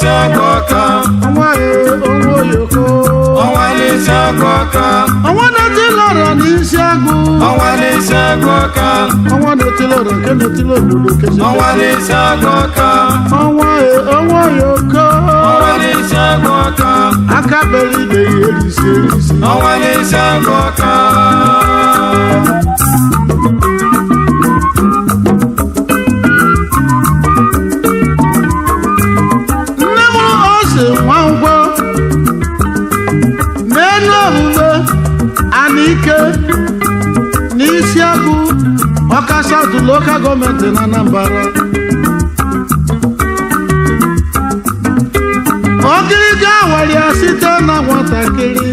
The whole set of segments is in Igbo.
n'isi agụka ọnwa onwe oyoko ọnwa n'isi agụka ọnwa na-etilọrọ n'isi agụ ọnwa n'isi agụka ọnwa na-etilọrọ nke na-etilo obodo kesi ọnwa n'isi agụka ọnwa onwe oyoko ọnwa n'isi agụka aka bere ibe ya erisi ọnwa n'isi agụka nne m ose Nwankwọ n'elu omume Anike n'isi agụ Ọka South Local Gọọmenti na Anambra ogiriga awara ya site na nwatakịrị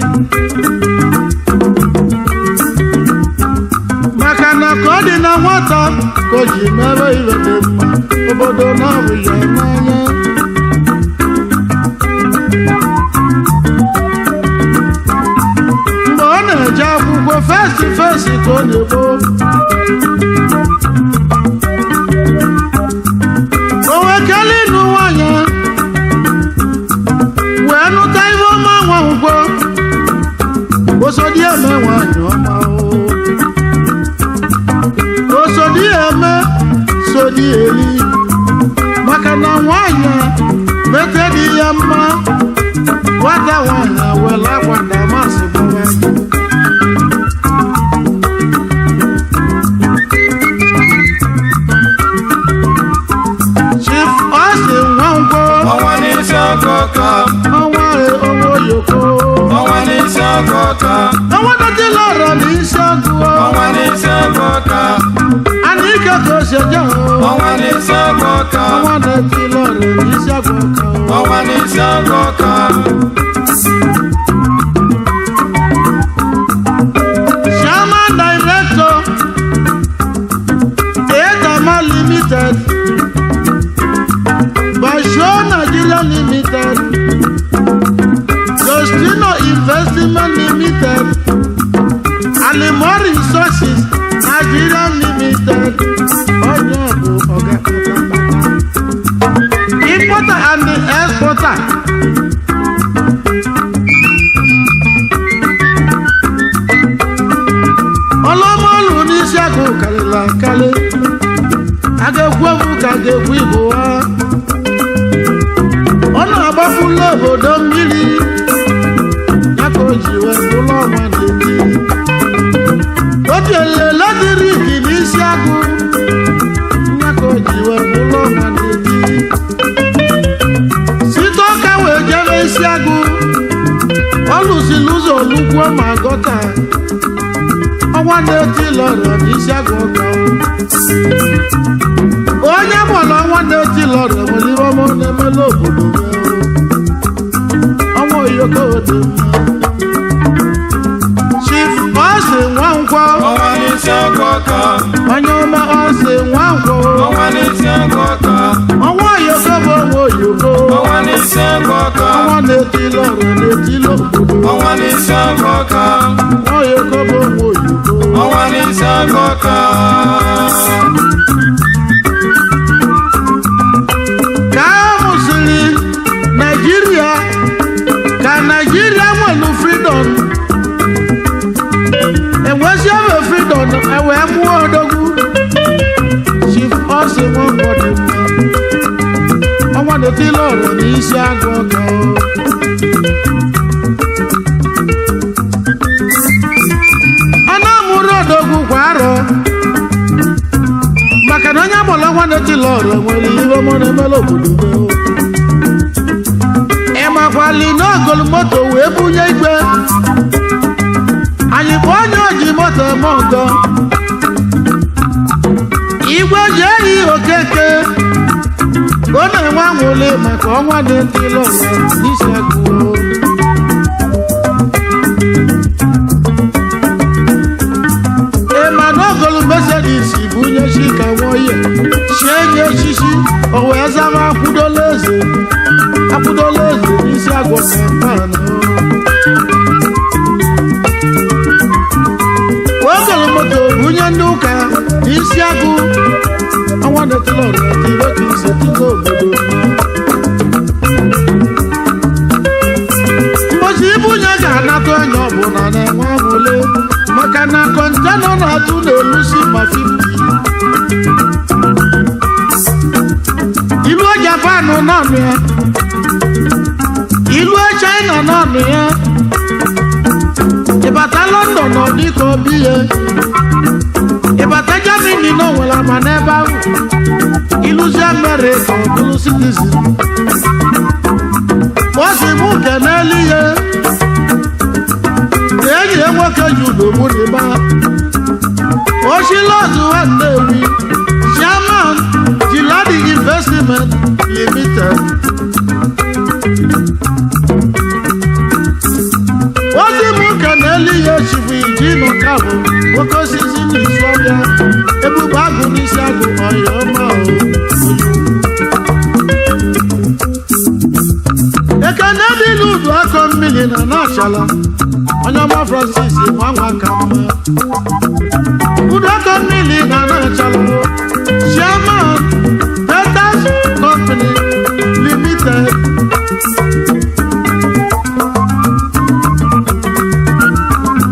maka na ka ọ dị na nwata ka o ji mere ihe dị mma obodo na-ahụ ya n'anya mgbe ọ na-eje akwụkwọ festi ka ọ na-egbo o nwekele ịnụ nwanyị wee nụta ihe ọma Nwankwọ osodi eme nwanyị ọma osodi eme sodi eli maka na nwanyị mete dị ya mma nwata nwanyị were akwa damasị gbara Chief Austin Nwankwọ ọnwa n'isi agụka ọnwa onwe oyoko ọnwa n'isi agụka ọnwa na-etilọrọ n'isi agụ ọnwa n'isi agụka Anike ka o si eje ọnwa n'isi agụka ọnwa na-etilọrọ n'isi agụ ọnwa n'isi agụka Chairman Director Etama Limited Basho Nigeria Limited Justino Investment Limited Alimor Resources Nigeria Limited onye bụ ọga importer and exporter ọlọmọlụ n'isi agụ karịrị akarị a ga-ekwu okwu ka a ga-ekwu Igbo ha ọ na-agbapụla obodo mmiri ya ka o ji wee bụrụ ọnwa na-eti obi elele latrik n'isi agụ ya ka o ji wee bụrụ ọnwa na-eti site Ọka wee jebe isi agụ ọ lụsiri ụzọ olugwo ma gọta ọnwa na-etilọrọ n'isi agụ Ọka onye gbara ọnwa na-etilọrọ nwere ihe ọma na-emela obodo ọnwa oyoko dị mma Chief Austin Nwankwọ ọnwa n'isi agụka onye ọma Austin Nwankwọ ọnwa n'isi agụka ọnwa oyoko bụ ọnwa oyoko ọnwa n'isi agụka ọnwa na-etilo obodo ọnwa n'isi agụka ọnwa oyoko bụ ọnwa oyoko ọnwa n'isi agụka ka a mụsịrị Naijiria ka Naijiria nwere freedom enwezi ebe freedom wee mụọ odogwu Chief Austin Nwankwọ dị mma ọnwa na-etilọrọ n'isi agụ Ọka a na-amụrụ odogwu kwa arọ maka na onye agbara ọnwa na-etilọrọ nwere ihe ọma na-emela obodo ịmakwali n'ogolu moto wee bunye igwe anyị bụ onye oji moto eme ọgọ igwe ji eyi Okeke ọ na-enwe anwụli maka ọnwa na-etilọrọ n'isi agụ ịma na ogolu Mercedes bunye Chika Nwoye chie nye echichi o wee zama akwụdola eze n'isi agụ Kampala ogolu moto bunye ndị ụka n'isi agụ ọnwa na-etilọrọ tiro ka ise tilo obodo na kọntena na-atụ na-elusi ma 50 ilu Japan n'ọnụ ya ilu China n'ọnụ ya ịbata London ọ dịka obi ya ịbata Germany na onwere ama n'ebe ahụ iluzi America ọ bụrụ citizen osi mụ keneli ya enyi ya nwoke ji udogbu n'ịba oshilọzụ ha Nnewi chairman Jiladi Investment Limited ozi mụ keneli ya chibu iji nọkabụ nwoke osisi n'isi ọbịa ebube agụ n'isi agụ ọya ọma ekene dịla udu akọ mmiri na n'Ọchala onye ọma Francis nwanwa ka mma udu akọ mmiri na n'Ọchala chairman Peters Company Limited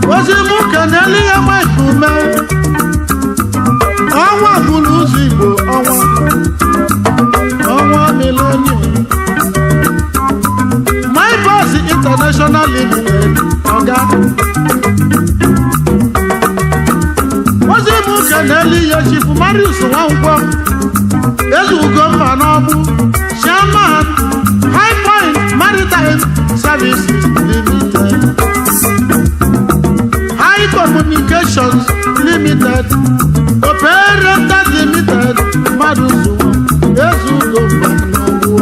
ozi mụ keneli ya Mike Ume ọnwa bụrụ ụzọ Igbo ọnwa millennium My Boss International Limited ọga ozi mụ keneli ya Chief Marius Nwankwọ Ezugo mba n'ọgbụ chairman High Point Maritime Services Limited High Communications Limited Operated Limited mmadụ zuwa Ezugo mba n'ọgbụ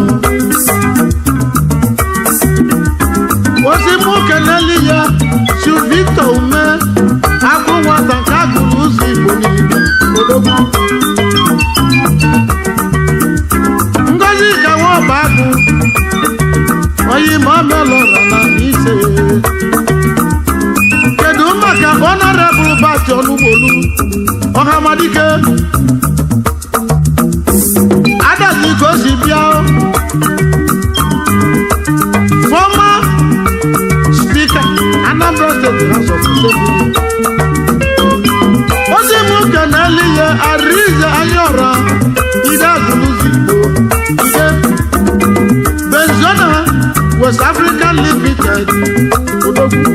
ozi mụ keneli ya Chief Victor Ume akwụ nwata nke agụrụ ụzọ Igbo niile odogwu Ngozi ka nwọba agụ oyi ma melọra na ise kedu maka Honorable Bati Onugbolu Ọhamadike adazi ka o si bịa former Speaker Anambra State House of Assembly ozi mụ keneli ya Arize Anyora ide agụlụzi Igbo ide Benzona West African Limited odogwu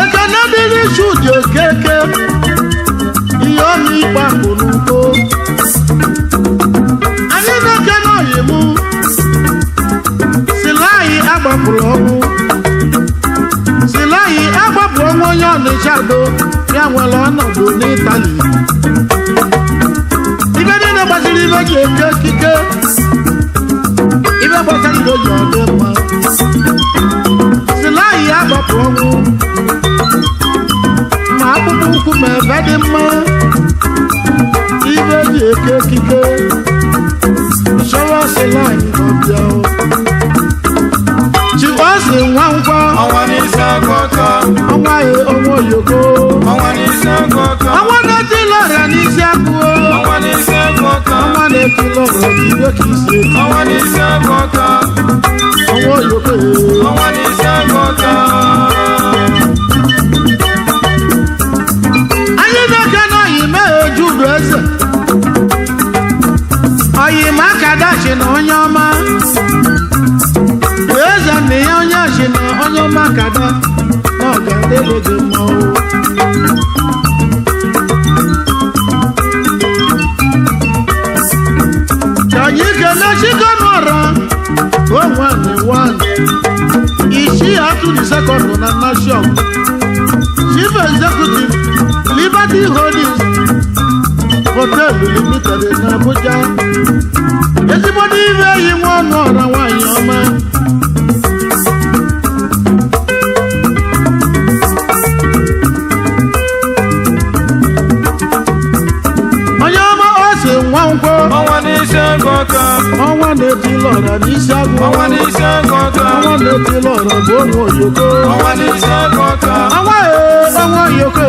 ekene dịrị Chudi Okeke ihe ọnụ ikpe akụ n'ugbo anyị na-ekene oyi mụ Silayi agbapụrụ ọnwụ Silayi agbapụ ọnwụ onye Ọnịcha do ya nwere ọnọdụ n'Itali ibe niile gbasiri ibe ji eke ekike ibe gbasara ibe ji ọdị mma Silayi agbapụ ọnwụ ma akpụkpọ ụkwụ ma ebe dị mma ibe ji eke ekike chọwa Silayi n'ọbịa Chigozie Nwankwọ ọnwa n'isi agụkọ ọnwa ya ọnwa oyoko ọnwa n'isi agụkọ ọnwa na-etili ọrịa n'isi akụ ọnwa n'isi agụkọ ọnwa na-etili ọrịa ibe ka isi ọnwa n'isi agụkọ ọnwa oyoko ọnwa n'isi agụkọ anyị na-eke n'oyi mee Jude Eze oyi ma aka dachi na onye ọma eze nne ya onye achi na onye ọma kada na ọ ga-adịrị gị mma ka anyị kelee Chigonụọra onwanyị nwanyị isi atụ the second na Nashọm Chief Executive Liberty Holdings Hotel Limited na Abuja ezigbo n'ibe eyi nwa Ọnụọra nwanyị ọma onye ọma Ose Nwankwọ ọnwa n'isi agụkọ ọnwa na-etili ọra n'isi agụ ọnwa n'isi agụkọ ọnwa na-etili ọra bụ onwe oyoko ọnwa n'isi agụkọ ọnwa oyoko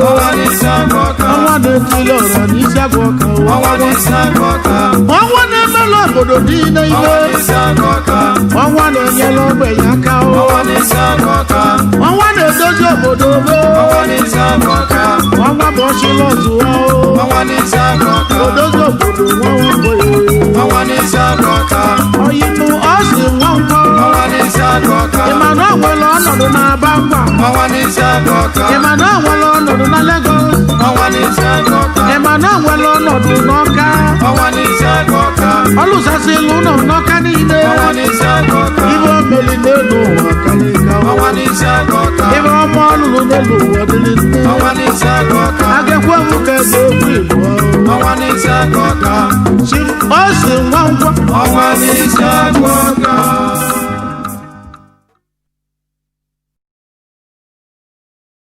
ọnwa n'isi agụkọ ọnwa na-etili ọra n'isi agụ ọka ọnwa n'isi agụ ọka ọnwa na-emela obodo niile ọnwa ihe n'isi agụ ọka ọnwa na-enyela ogbenye aka ọnwa n'isi agụ ọka ọnwa na-edozi obodo ọnwa n'isi agụ ọka ọnwa bụ ọchịlọzụ ọnwa n'isi agụ ọka odozi obodo nwanwe ọnwa n'isi agụ ọka oyinu ọsị nwankwọ ọnwa n'isi agụ ọka ịma na o nwere ọnọdụ na-aba mba ọnwa n'isi agụ ọka ịma na o nwere ọnọdụ na Lagos ọnwa n'isi agụ ọka ịma na o nwere ọnọdụ n'Ọka ọnwa n'isi agụ ọka ọlụsasịla ụlọ n'Ọka niile ọnwa n'isi agụ ọka ibe omeli n'elu ụwa karịka ọnwa n'isi agụ ọka ibe ọma ọlụlụ n'elu ụwa dịrị nne ọnwa n'isi agụ ọka a ga-ekwe m ka ego egwu Igbo ọnwa n'isi agụ ọka si ọsị nwankwọ ọnwa n'isi agụ